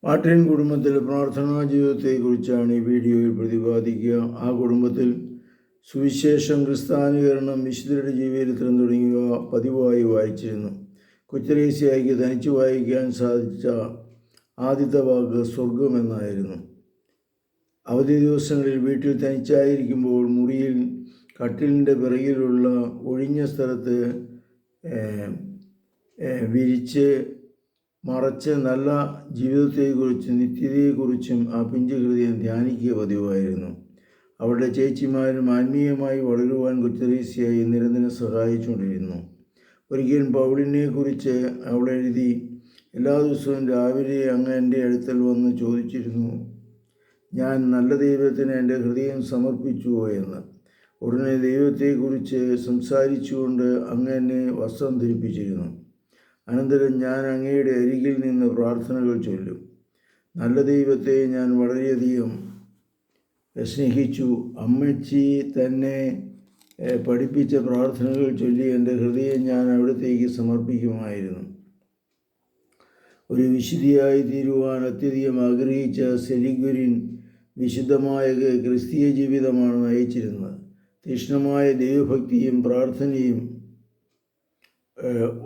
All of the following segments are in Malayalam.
മാർട്ടിൻ കുടുംബത്തിലെ പ്രാർത്ഥനാ ജീവിതത്തെക്കുറിച്ചാണ് ഈ വീഡിയോയിൽ പ്രതിപാദിക്കുക. ആ കുടുംബത്തിൽ സുവിശേഷം, ക്രിസ്ത്യാനികരണം, വിശുദ്ധരുടെ ജീവചരിത്രം തുടങ്ങിയവ പതിവായി വായിച്ചിരുന്നു. കൊച്ചുത്രേസ്യായ്ക്ക് തനിച്ച് വായിക്കാൻ സാധിച്ച ആദ്യത്തെ വാക്ക് സ്വർഗം എന്നായിരുന്നു. അവധി ദിവസങ്ങളിൽ വീട്ടിൽ തനിച്ചായിരിക്കുമ്പോൾ മുറിയിൽ കട്ടിലിൻ്റെ പിറകിലുള്ള ഒഴിഞ്ഞ സ്ഥലത്ത് വിരിച്ച് മറച്ച് നല്ല ജീവിതത്തെക്കുറിച്ചും നിത്യതയെക്കുറിച്ചും ആ പിഞ്ചു ഹൃദയം ധ്യാനിക്കുക പതിവായിരുന്നു. അവളുടെ ചേച്ചിമാരും ആത്മീയമായി വളരുവാൻ കൊച്ചുത്രേസ്യയെ നിരന്തരം സഹായിച്ചുകൊണ്ടിരുന്നു. ഒരിക്കൽ പൗളിനെക്കുറിച്ച് അവൾ എഴുതി, എല്ലാ ദിവസവും രാവിലെ അങ്ങ് എൻ്റെ അടുക്കൽ വന്ന് ചോദിച്ചിരുന്നു, ഞാൻ നല്ല ദൈവത്തിന് എൻ്റെ ഹൃദയം സമർപ്പിച്ചുവോ എന്ന്. ഉടനെ ദൈവത്തെക്കുറിച്ച് സംസാരിച്ചുകൊണ്ട് അങ്ങ് എന്നെ വസ്ത്രം ധരിപ്പിച്ചിരുന്നു. അനന്തരം ഞാൻ അങ്ങയുടെ അരികിൽ നിന്ന് പ്രാർത്ഥനകൾ ചൊല്ലും. നല്ല ദൈവത്തെ ഞാൻ വളരെയധികം സ്നേഹിച്ചു. അമ്മച്ചി തന്നെ പഠിപ്പിച്ച പ്രാർത്ഥനകൾ ചൊല്ലി എൻ്റെ ഹൃദയം ഞാൻ അവിടത്തേക്ക് സമർപ്പിക്കുമായിരുന്നു. ഒരു വിശുദ്ധിയായി തീരുവാൻ അത്യധികം ആഗ്രഹിച്ച സെലിഗുരിൻ വിശുദ്ധമായ ക്രിസ്തീയ ജീവിതമാണ് നയിച്ചിരുന്നത്. തീക്ഷ്ണമായ ദൈവഭക്തിയും പ്രാർത്ഥനയും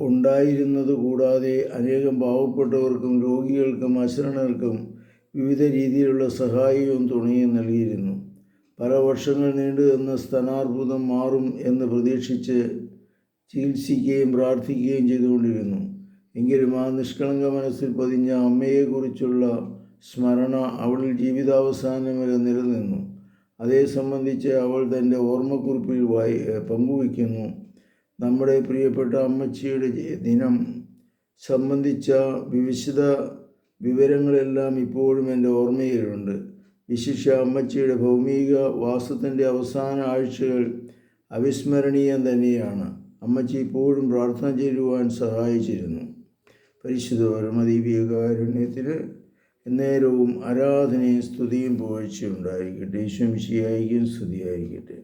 ഉണ്ടായിരുന്നത് കൂടാതെ അനേകം പാവപ്പെട്ടവർക്കും രോഗികൾക്കും അശരണർക്കും വിവിധ രീതിയിലുള്ള സഹായവും തുണയും നൽകിയിരുന്നു. പല വർഷങ്ങൾ നീണ്ടു നിന്ന സ്തനാർബുദം മാറും എന്ന് പ്രതീക്ഷിച്ച് ചികിത്സിക്കുകയും പ്രാർത്ഥിക്കുകയും ചെയ്തുകൊണ്ടിരുന്നു. എങ്കിലും ആ നിഷ്കളങ്ക മനസ്സിൽ പതിഞ്ഞ അമ്മയെക്കുറിച്ചുള്ള സ്മരണ അവളിൽ ജീവിതാവസാനം വരെ നിലനിന്നു. അതേ സംബന്ധിച്ച് അവൾ തൻ്റെ ഓർമ്മക്കുറിപ്പിൽ പങ്കുവയ്ക്കുന്നു. നമ്മുടെ പ്രിയപ്പെട്ട അമ്മച്ചിയുടെ ദിനം സംബന്ധിച്ച വിശദ വിവരങ്ങളെല്ലാം ഇപ്പോഴും എൻ്റെ ഓർമ്മയിലുണ്ട്. വിശിഷ്യ അമ്മച്ചിയുടെ ഭൗമിക വാസത്തിൻ്റെ അവസാന ആഴ്ചകൾ അവിസ്മരണീയം തന്നെയാണ്. അമ്മച്ചി ഇപ്പോഴും പ്രാർത്ഥന ചെയ്യുവാൻ സഹായിച്ചിരുന്നു. പരിശുദ്ധ പരമദൈവികകാരുണ്യത്തിന് എന്നേരവും ആരാധനയും സ്തുതിയും പുകഴ്ചയും ഉണ്ടായിരിക്കട്ടെ. ഈശോ മിശിഹായ്ക്കും സ്തുതിയായിരിക്കട്ടെ.